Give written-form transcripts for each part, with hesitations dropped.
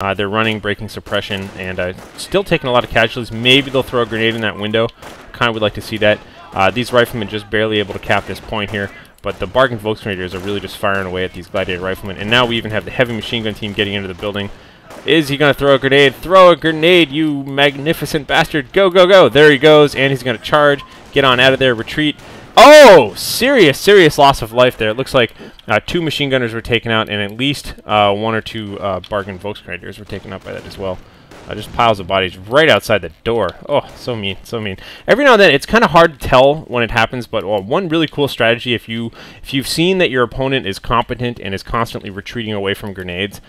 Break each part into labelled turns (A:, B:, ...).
A: They're running, breaking suppression, and still taking a lot of casualties. Maybe they'll throw a grenade in that window. Kind of would like to see that. These riflemen just barely able to cap this point here, but the bargain Volksgrenadiers are really just firing away at these gladiator riflemen. And now we even have the heavy machine gun team getting into the building. Is he going to throw a grenade? Throw a grenade, you magnificent bastard. Go, go, go. There he goes, and he's going to charge. Get on out of there, retreat. Oh, serious loss of life there. It looks like 2 machine gunners were taken out, and at least 1 or 2 bargain Volksgrenadiers were taken out by that as well. Just piles of bodies right outside the door. Oh, so mean, so mean. Every now and then, it's kind of hard to tell when it happens, but one really cool strategy, if you've seen that your opponent is competent and is constantly retreating away from grenades,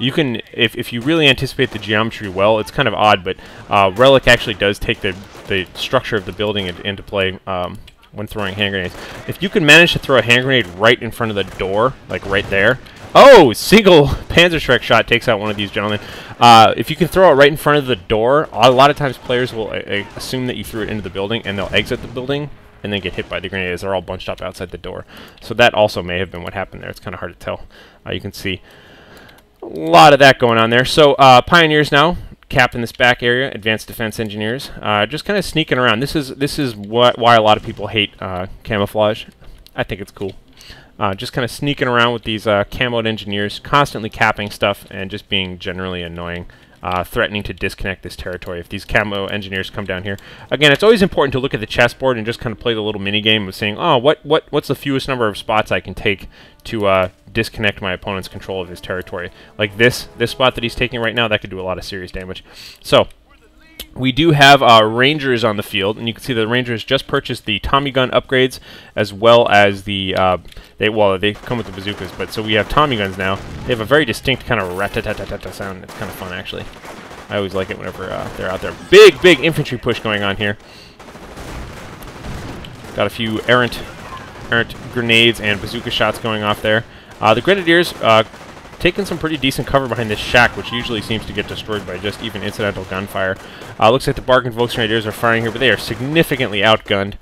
A: you can, if you really anticipate the geometry well, it's kind of odd, but Relic actually does take the structure of the building into play when throwing hand grenades. If you can manage to throw a hand grenade right in front of the door, like right there. Oh, single Panzerschreck shot takes out one of these gentlemen. If you can throw it right in front of the door, a lot of times players will assume that you threw it into the building, and they'll exit the building and then get hit by the grenade as they're all bunched up outside the door. So that also may have been what happened there. It's kind of hard to tell. You can see a lot of that going on there. So Pioneers now capping this back area. Advanced Defense Engineers just kind of sneaking around. This is why a lot of people hate camouflage. I think it's cool. Just kind of sneaking around with these camoed engineers, constantly capping stuff and just being generally annoying, threatening to disconnect this territory if these camo engineers come down here. Again, it's always important to look at the chessboard and just kind of play the little mini game of saying, oh, what's the fewest number of spots I can take to disconnect my opponent's control of his territory. Like this spot that he's taking right now, that could do a lot of serious damage. So we do have Rangers on the field, and you can see the Rangers just purchased the Tommy gun upgrades, as well as the they come with the bazookas, but so we have Tommy guns now. They have a very distinct kind of rat-tat-tat-tat sound. It's kind of fun, actually. I always like it whenever they're out there. Big infantry push going on here. Got a few errant grenades and bazooka shots going off there. The Grenadiers taking some pretty decent cover behind this shack, which usually seems to get destroyed by just even incidental gunfire. Looks like the bargain Volksgrenadiers are firing here, but they are significantly outgunned,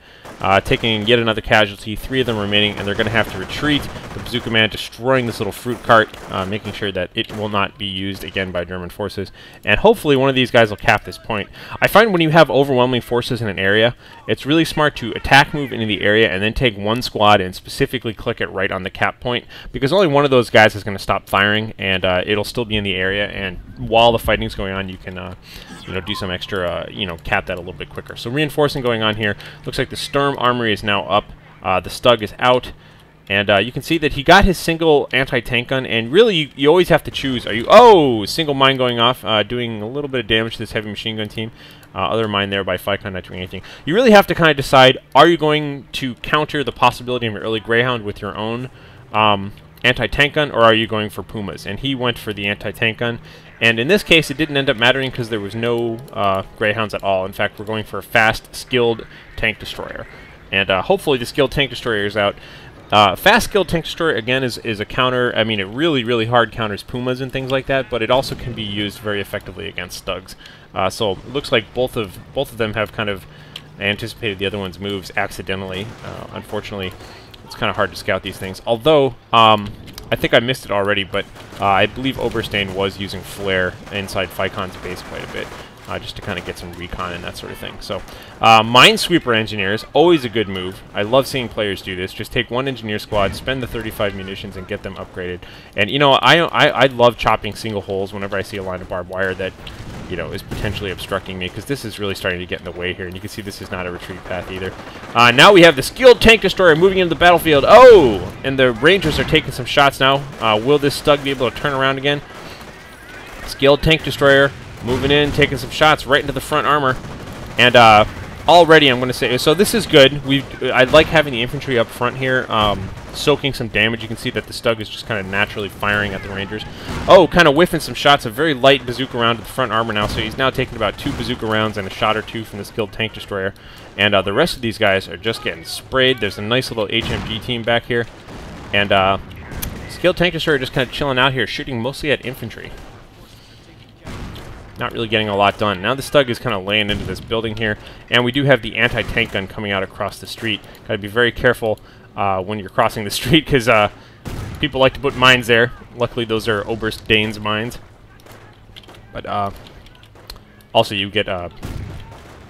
A: taking yet another casualty, 3 of them remaining, and they're going to have to retreat. The bazooka man destroying this little fruit cart, making sure that it will not be used again by German forces. And hopefully one of these guys will cap this point. I find when you have overwhelming forces in an area, it's really smart to attack move into the area and then take one squad and specifically click it right on the cap point, because only one of those guys is going to stop firing, and it'll still be in the area, and while the fighting's going on, you can do some extra, cap that a little bit quicker. So reinforcing going on here. Looks like the Sturm Armory is now up. The Stug is out. And you can see that he got his single anti-tank gun, and really you always have to choose. Single mine going off, doing a little bit of damage to this heavy machine gun team. Other mine there by Ficon not doing anything. You really have to kind of decide, are you going to counter the possibility of an early Greyhound with your own anti-tank gun, or are you going for Pumas? And he went for the anti-tank gun. And in this case, it didn't end up mattering because there was no Greyhounds at all. In fact, we're going for a fast, skilled tank destroyer. And hopefully the skilled tank destroyer is out. Fast skilled tank destroyer, again, is a counter. I mean, it really hard counters Pumas and things like that, but it also can be used very effectively against Stugs. So it looks like both of them have kind of anticipated the other one's moves accidentally. Unfortunately, it's kind of hard to scout these things. Although, I think I missed it already, but I believe OberstDane was using flare inside Ficon's base quite a bit, just to kind of get some recon and that sort of thing. So, Minesweeper Engineers, always a good move. I love seeing players do this. Just take one engineer squad, spend the 35 munitions, and get them upgraded. And, I love chopping single holes whenever I see a line of barbed wire that, is potentially obstructing me, because this is really starting to get in the way here. And you can see this is not a retreat path either. Now we have the skilled tank destroyer moving into the battlefield. Oh! And the Rangers are taking some shots now. Will this Stug be able to turn around again? Skilled tank destroyer moving in, taking some shots right into the front armor. And already I'm going to say, so this is good. I like having the infantry up front here, soaking some damage. You can see that the Stug is just kind of naturally firing at the Rangers. Oh, kind of whiffing some shots. A very light bazooka round to the front armor now, so he's now taking about 2 bazooka rounds and a shot or 2 from the skilled tank destroyer. And the rest of these guys are just getting sprayed. There's a nice little HMG team back here. And skilled tank destroyer just kind of chilling out here, shooting mostly at infantry. Not really getting a lot done. Now the Stug is kind of laying into this building here, and we do have the anti-tank gun coming out across the street. Got to be very careful when you're crossing the street, because people like to put mines there. Luckily, those are OberstDane's mines. But also you get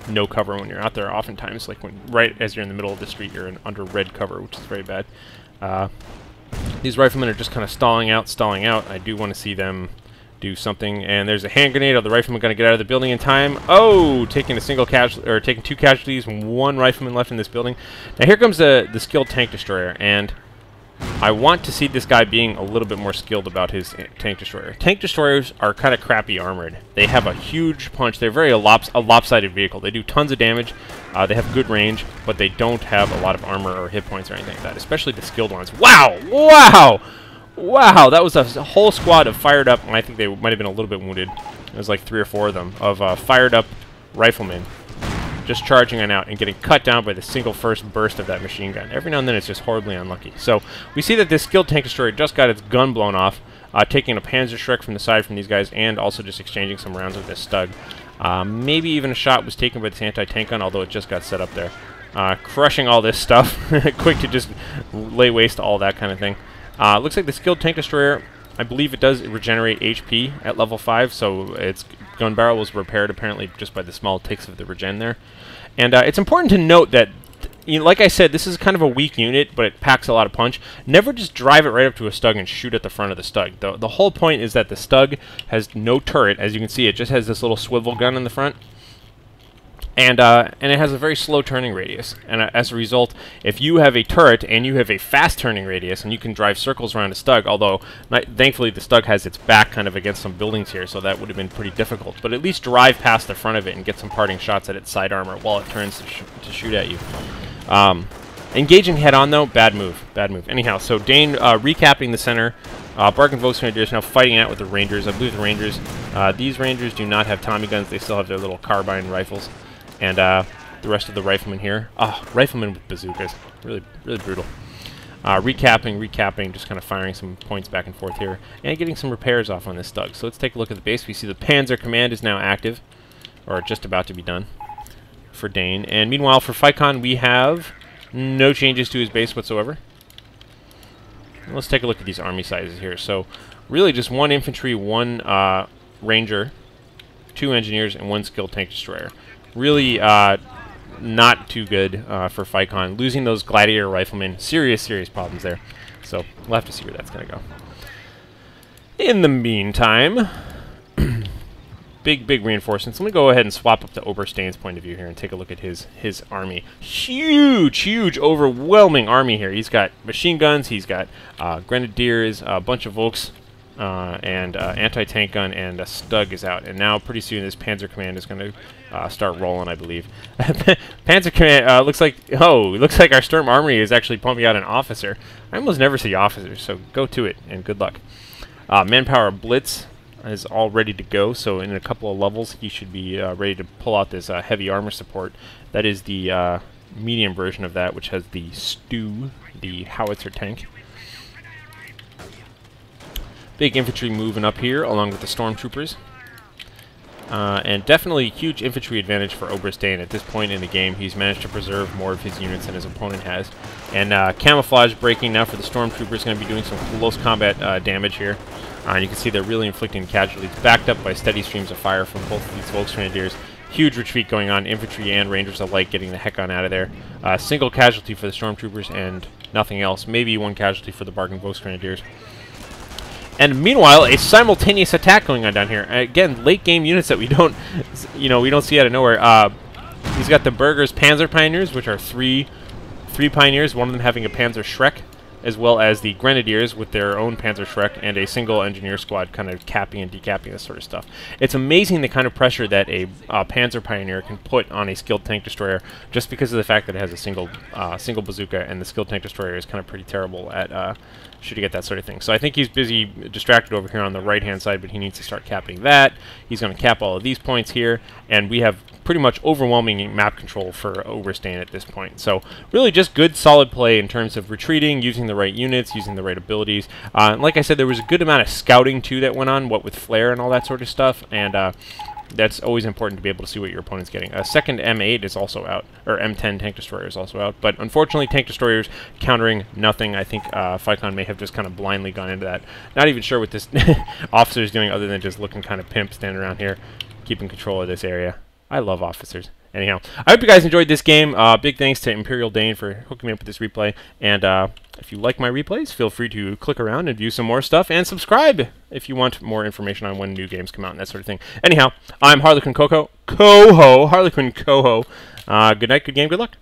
A: no cover when you're out there oftentimes, like when right as you're in the middle of the street, you're under red cover, which is very bad. These riflemen are just kind of stalling out. I do want to see them do something, and there's a hand grenade. Are the riflemen going to get out of the building in time? Oh, taking a single casualty, or taking 2 casualties, 1 rifleman left in this building. Now here comes the skilled tank destroyer, and I want to see this guy being a little bit more skilled about his tank destroyer. Tank destroyers are kind of crappy armored. They have a huge punch. They're very a lopsided vehicle. They do tons of damage. They have good range, but they don't have a lot of armor or hit points or anything like that, especially the skilled ones. Wow! Wow! Wow! That was a whole squad of fired up, and I think they might have been a little bit wounded. It was like 3 or 4 of them, of fired up riflemen. Just charging on out and getting cut down by the single first burst of that machine gun. Every now and then it's just horribly unlucky. So we see that this skilled tank destroyer just got its gun blown off, taking a Panzerschreck from the side from these guys, and also just exchanging some rounds with this Stug. Maybe even a shot was taken by this anti-tank gun, although it just got set up there. Crushing all this stuff. Quick to just lay waste to all that kind of thing. Looks like the skilled tank destroyer, I believe it does regenerate HP at level 5, so its gun barrel was repaired apparently just by the small ticks of the regen there. And it's important to note that, you know, like I said, this is kind of a weak unit, but it packs a lot of punch. Never just drive it right up to a Stug and shoot at the front of the Stug. The whole point is that the Stug has no turret. As you can see, it just has this little swivel gun in the front. And it has a very slow turning radius. And as a result, if you have a turret and you have a fast turning radius and you can drive circles around a Stug, although thankfully the Stug has its back kind of against some buildings here, so that would have been pretty difficult. But at least drive past the front of it and get some parting shots at its side armor while it turns to shoot at you. Engaging head on though, bad move. Bad move. Anyhow, so Dane recapping the center. Bark and Volkswagen now fighting out with the Rangers. I believe the Rangers, these Rangers do not have Tommy guns. They still have their little carbine rifles. And the rest of the riflemen here. Riflemen with bazookas. Really, really brutal. Recapping, just kind of firing some points back and forth here. And getting some repairs off on this Stug. So let's take a look at the base. We see the Panzer Command is now active. Or just about to be done for Dane. And meanwhile, for Ficon, we have no changes to his base whatsoever. Let's take a look at these army sizes here. So really just 1 infantry, 1 ranger, 2 engineers, and 1 skilled tank destroyer. Really not too good for Ficon. Losing those gladiator riflemen, serious problems there. So we'll have to see where that's going to go. In the meantime, big reinforcements. Let me go ahead and swap up to OberstDane's point of view here and take a look at his army. Huge, overwhelming army here. He's got machine guns, he's got grenadiers, a bunch of Volks, and anti-tank gun, and a Stug is out. And now pretty soon this Panzer Command is going to start rolling, I believe. Panzer Command looks like our Sturm Armory is actually pumping out an officer. I almost never see officers, so go to it and good luck. Manpower Blitz is all ready to go, so in a couple of levels he should be ready to pull out this heavy armor support. That is the medium version of that, which has the Stu, the howitzer tank. Big infantry moving up here along with the stormtroopers. And definitely huge infantry advantage for OberstDane at this point in the game. He's managed to preserve more of his units than his opponent has. And camouflage breaking now for the stormtroopers, going to be doing some close combat damage here. You can see they're really inflicting casualties, backed up by steady streams of fire from both of these Volksgrenadiers. Huge retreat going on, infantry and rangers alike getting the heck on out of there. Single casualty for the stormtroopers and nothing else. Maybe 1 casualty for the Bargain Volksgrenadiers. And meanwhile, a simultaneous attack going on down here. Again, late game units that we don't see out of nowhere. He's got the Berger's Panzer Pioneers, which are three Pioneers, one of them having a Panzer Schreck, as well as the Grenadiers with their own Panzer Schreck, and a single engineer squad kind of capping and decapping this sort of stuff. It's amazing the kind of pressure that a Panzer Pioneer can put on a skilled tank destroyer, just because of the fact that it has a single bazooka, and the skilled tank destroyer is kind of pretty terrible at shooting at that sort of thing. So I think he's busy distracted over here on the right-hand side, but he needs to start capping that. He's going to cap all of these points here, and we have pretty much overwhelming map control for OberstDane at this point. So really just good, solid play in terms of retreating, using the the right units, using the right abilities. Like I said, there was a good amount of scouting, too, that went on, what with flare and all that sort of stuff, and that's always important to be able to see what your opponent's getting. A second M8 is also out, or M10 tank destroyer is also out, but unfortunately tank destroyers countering nothing. I think Ficon may have just kind of blindly gone into that. Not even sure what this officer is doing other than just looking kind of pimp standing around here, keeping control of this area. I love officers. Anyhow, I hope you guys enjoyed this game. Big thanks to ImperialDane for hooking me up with this replay. And if you like my replays, feel free to click around and view some more stuff. And subscribe if you want more information on when new games come out and that sort of thing. Anyhow, I'm HarlequinCoHO. Harlequin Coho. Good night, good game, good luck.